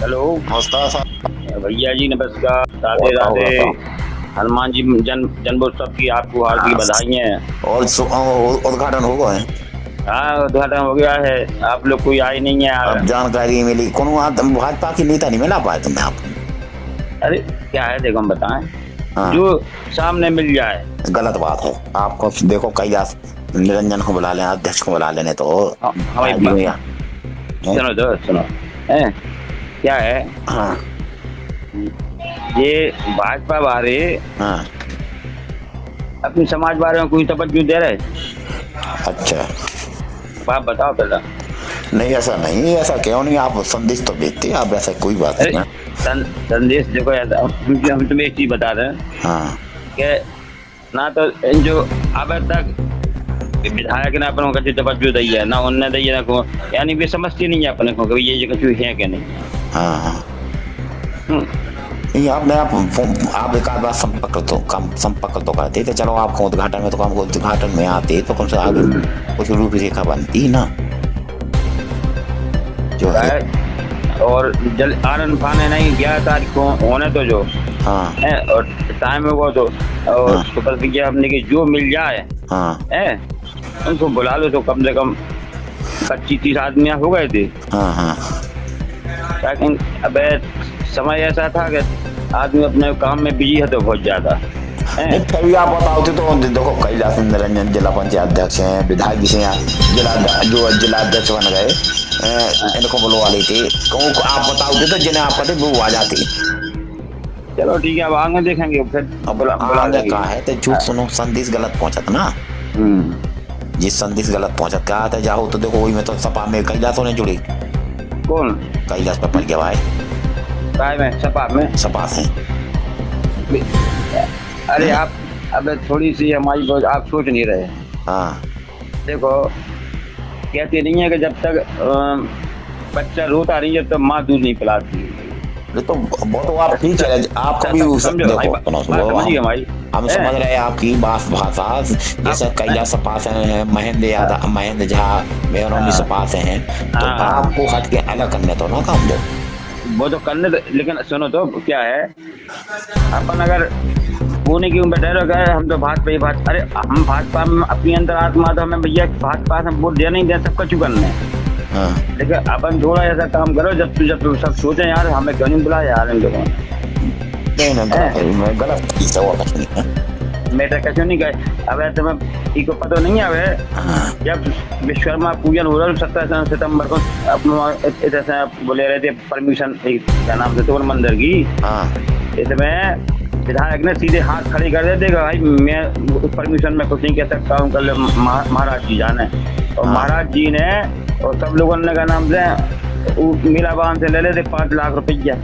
Hello नमस्कार साहब। भैया जी, नमस्कार। राधे राधे। हनुमान जी जन्मोत्सव की आपको हार्दिक बधाई है। और उद्घाटन हो गए। हाँ, उद्घाटन हो गया है। आप लोग कोई आए नहीं है। अब जानकारी मिली कौन भाजपा की नेता नहीं मिला पाए तुम्हें आप? अरे क्या है, देखो हम बताएं। हाँ। जो सामने मिल जाए। गलत बात है। आपको देखो कैलाश निरंजन को बुला लें, अध्यक्ष को बुला लेने तो सुनो तो सुनो है क्या है। हाँ। ये भाजपा वाले हाँ। अपनी समाज बारे में कोई तवज्जो दे रहे। अच्छा, आप बताओ पहला। नहीं ऐसा नहीं, ऐसा क्यों नहीं? आप संदेश तो भेजते आप, ऐसा कोई बात नहीं है। संदेश देखो, हम तुम्हें एक चीज बता रहे हैं। हाँ। कि ना तो जो अब तक विधायक ने अपन को कभी तवज्जो दी है, ना उनने दी है, ना को यानी वे समझती नहीं है अपने को कि ये कुछ है कि नहीं। हाँ हाँ। नहीं आपने आप एक आध बार संपर्क तो करते तो चलो, आपको उद्घाटन में तो हम उद्घाटन में आते तो कम से आगे कुछ रूपरेखा बनती ना जो है। और जल आनंद फाने नहीं 11 तारीख को होने तो जो हाँ है, और टाइम है वो तो, और हाँ। सुपर विज्ञा अपने की जो मिल जाए हाँ है, उनको बुला लो तो कम से कम 25-30 आदमी हो गए थे। हाँ हाँ। लेकिन अब समय ऐसा था कि आदमी अपने काम में बिजी है तो बहुत ज्यादा है। फिर भी आप बताओ तो देखो कैलाश निरंजन जिला पंचायत अध्यक्ष हैं, विधायक जी हैं, जिला अध्यक्ष बन गए, इनको बुलवा लेते। आप बताओ तो जिन्हें आप पता वो आ जाते। चलो ठीक है, अब आगे देखेंगे फिर। बुला कहा है तो झूठ सुनो, संदेश गलत पहुंचत ना। जिस संदेश गलत पहुंचत कहा था जाओ तो देखो वही में तो सपा में कैलाश होने जुड़ी। कौन कैलाश पर पड़ गया भाई? काय में? सपा से। अरे आप अब थोड़ी सी हमारी बात आप सोच नहीं रहे। हाँ। देखो कहते नहीं है कि जब तक बच्चा रोता नहीं जब तक माँ दूध नहीं पिलाती। तो वो तो आप ठीक है, आप कभी हम समझ रहे हैं आपकी बात भाषा। जैसे कैलाश सपा से हैं, महेंद्र झा मेहरौनी सपा से हैं, तो आपको हट के अलग करने तो ना काम दो। वो तो करने दो, लेकिन सुनो तो क्या है, अपन अगर होने की उम्र डर गए हम तो भाजपा अरे हम भाजपा में अपनी अंदर आत्मा तो हमें भैया भाजपा से वोट देना ही दे, सबका चुकन है। लेकिन अपन थोड़ा ऐसा काम करो जब सब सोचे यार हमें क्यों नहीं बुलाया यार इन लोगों ने। गलत मेरा कैसे नहीं गए। अब तुम्हें इको पता नहीं है जब विश्वकर्मा पूजन हो रहा है 27 सितंबर को, अपना बोले रहे थे परमिशन क्या नाम से तो मंदिर की, इसमें विधायक ने सीधे हाथ खड़े कर देते भाई मैं परमिशन में कुछ नहीं कह सकता हूँ, कल महाराज जी जाने। और महाराज जी ने और सब लोगों ने क्या नाम से मीरा बांध से ले लेते 5 लाख रुपया।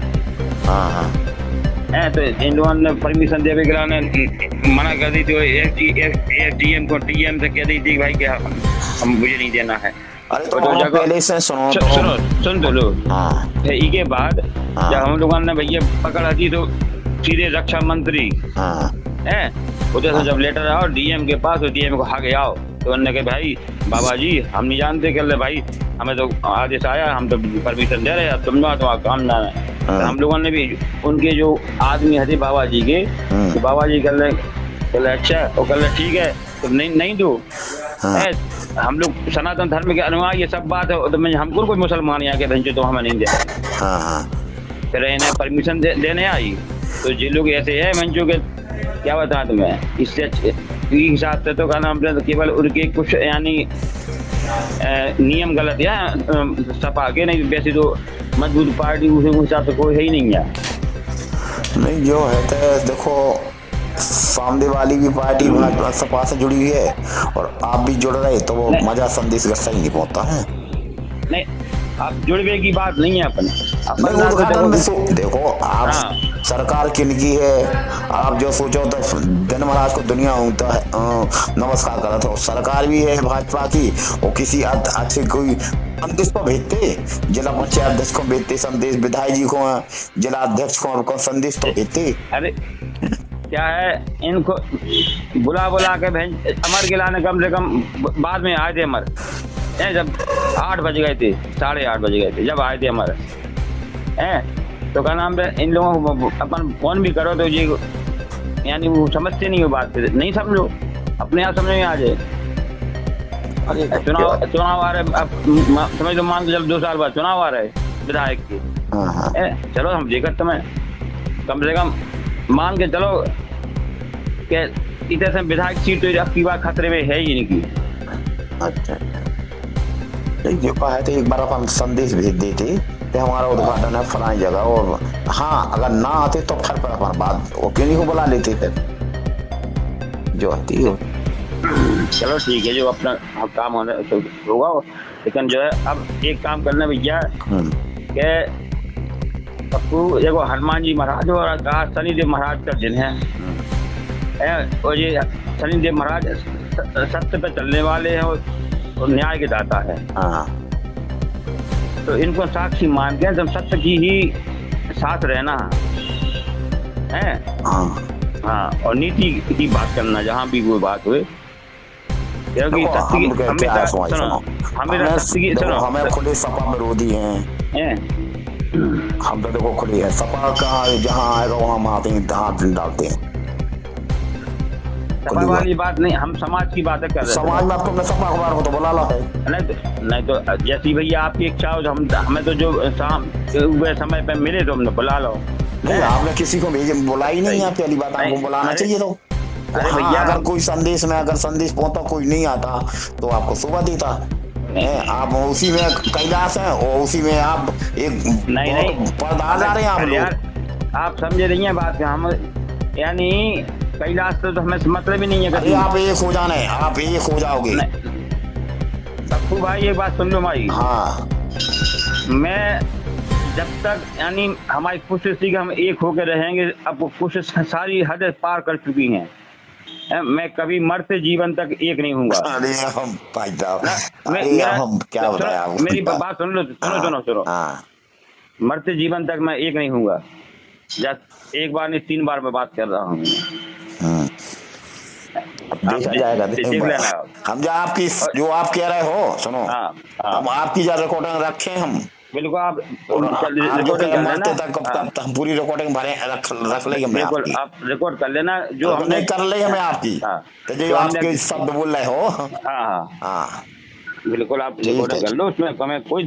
तो इन लोगों ने परमिशन देवे के लिए मना कर दी थी। एक डीएम को डीएम से कह दी थी भाई क्या हम मुझे नहीं देना है। अरे तो पहले से सुन तो लो। इसके बाद जब हम लोगों ने भैया पकड़ा थी तो सीधे रक्षा मंत्री है उधर से जब लेटर आओ डीएम के पास, तो डीएम को आगे आओ तो उन्होंने कहा भाई बाबा जी हम नहीं जानते कर ले भाई, हमें तो आदेश आया, हम तो परमिशन दे रहे हैं, तुम ना तो काम ना है। तो हम लोगों ने भी उनके जो आदमी थे बाबा जी के, तो बाबा जी कर ले अच्छा वो कर ले ठीक है तो नहीं दो। हम लोग सनातन धर्म के अनुयायी ये सब बात है, तो हमको कोई मुसलमान यहाँ के भंजे तो हमें नहीं दे। फिर इन्हें परमिशन देने आई तो जे लोग ऐसे है मंचों के क्या बता तुम्हें। इससे हिसाब से तो का नाम केवल उनके कुछ यानी नियम गलत है सपा के, नहीं वैसे तो मजबूत पार्टी उस हिसाब से कोई है ही नहीं है। नहीं जो है तो देखो सामने वाली भी पार्टी भाजपा सपा से जुड़ी हुई है और आप भी जुड़ रहे तो वो मजा संदेश सही नहीं पहुंचता है। नहीं आप जुड़वे की बात नहीं है अपने देखो आप सरकार किनकी है, आप जो सोचो तो दिन महाराज को दुनिया होता है नमस्कार करत हो। सरकार भी है भाजपा की, वो किसी अच्छे कोई संदेश को भेजते, जिला पंचायत अध्यक्ष को भेजते संदेश, विधायक जी को जिला अध्यक्ष को संदेश तो भेजते। अरे क्या है इनको बुला के भेज। अमर गिलाने कम से कम बाद में आए थे अमर, जब 8 बज गए थे 8:30 बज गए थे जब आए थे हमारे है। तो क्या नाम है, इन लोगों को अपन फोन भी करो तो ये यानी वो समझते नहीं हो बात, नहीं समझो, अपने आप समझ में आ जाए। चुनाव आ रहे, अब समझ लो, मान के चलो 2 साल बाद चुनाव आ रहे विधायक के, चलो हम देखते तुम्हें कम से कम मान के चलो कि इतने से विधायक सीट तो अब की बार खतरे में है ही नहीं की। अच्छा, जो कहा है तो एक बार अपन संदेश भेज देते कि हमारा उद्घाटन है फलानी जगह, और हाँ अगर ना आते तो फिर पर अपन बात वो किन्हीं को बुला लेते फिर जो आती हो। चलो ठीक है, जो अपना काम होने तो होगा, लेकिन जो है अब एक काम करना भैया कि पप्पू देखो, हनुमान जी महाराज और कहा शनिदेव महाराज का दिन है, और ये शनिदेव महाराज सत्य पे चलने वाले हैं और न्याय के दाता है। तो इनको साक्षी मान के जब सत्य की ही साथ रहना है, हाँ, और नीति की बात करना जहाँ भी कोई बात हुए, क्योंकि हमें खुले सपा विरोधी हैं, हम तो देखो खुली है सपा का, जहाँ आएगा वहाँ हाथ डालते हैं। सपा वाली बात नहीं, हम समाज की बातें कर रहे हैं। समाज में तुमने सपा अखबार को तो बुला ला है, नहीं तो जैसी भैया आपकी इच्छा हो, हमें तो जो शाम समय पे मिले तो हमने बुला लो। नहीं आपने किसी को भेजे, बुला ही नहीं है, पहली बात आपको बुलाना चाहिए। तो अरे भैया, अगर कोई संदेश में अगर संदेश पहुंचा कोई नहीं आता तो आपको सुबह देता है, आप उसी में कैलाश है और उसी में आप एक नहीं पर्दा जा रहे हैं आप लोग। आप समझे नहीं है बात, हम यानी कैलाश तो हमें मतलब ही नहीं है। अरे आप एक हो जाना है, आप एक हो जाओगे। पप्पू भाई एक बात सुन लो भाई, हाँ, मैं जब तक यानी हमारी कोशिश थी कि हम एक होकर रहेंगे, अब वो कोशिश सारी हद पार कर चुकी हैं, मैं कभी मरते जीवन तक एक नहीं हूँगा। अरे हम भाई साहब, हम क्या बताएं आपको, मेरी बात सुन लो, सुनो, मरते जीवन तक मैं एक नहीं हूँगा। एक बार नहीं 3 बार मैं बात कर रहा हूँ। देखा जाएगा, हम जो आपकी जो आप कह रहे हो सुनो, हम आपकी जो रिकॉर्डिंग रखे हम बिल्कुल, आप मरते तक हम पूरी रिकॉर्डिंग भरे रख लेंगे। आप रिकॉर्ड कर लेना जो हमने कर ली हमें आपकी, तो जो आपके शब्द बोल रहे हो। हाँ बिल्कुल, आप रिकॉर्डिंग कर लो, उसमें हमें कोई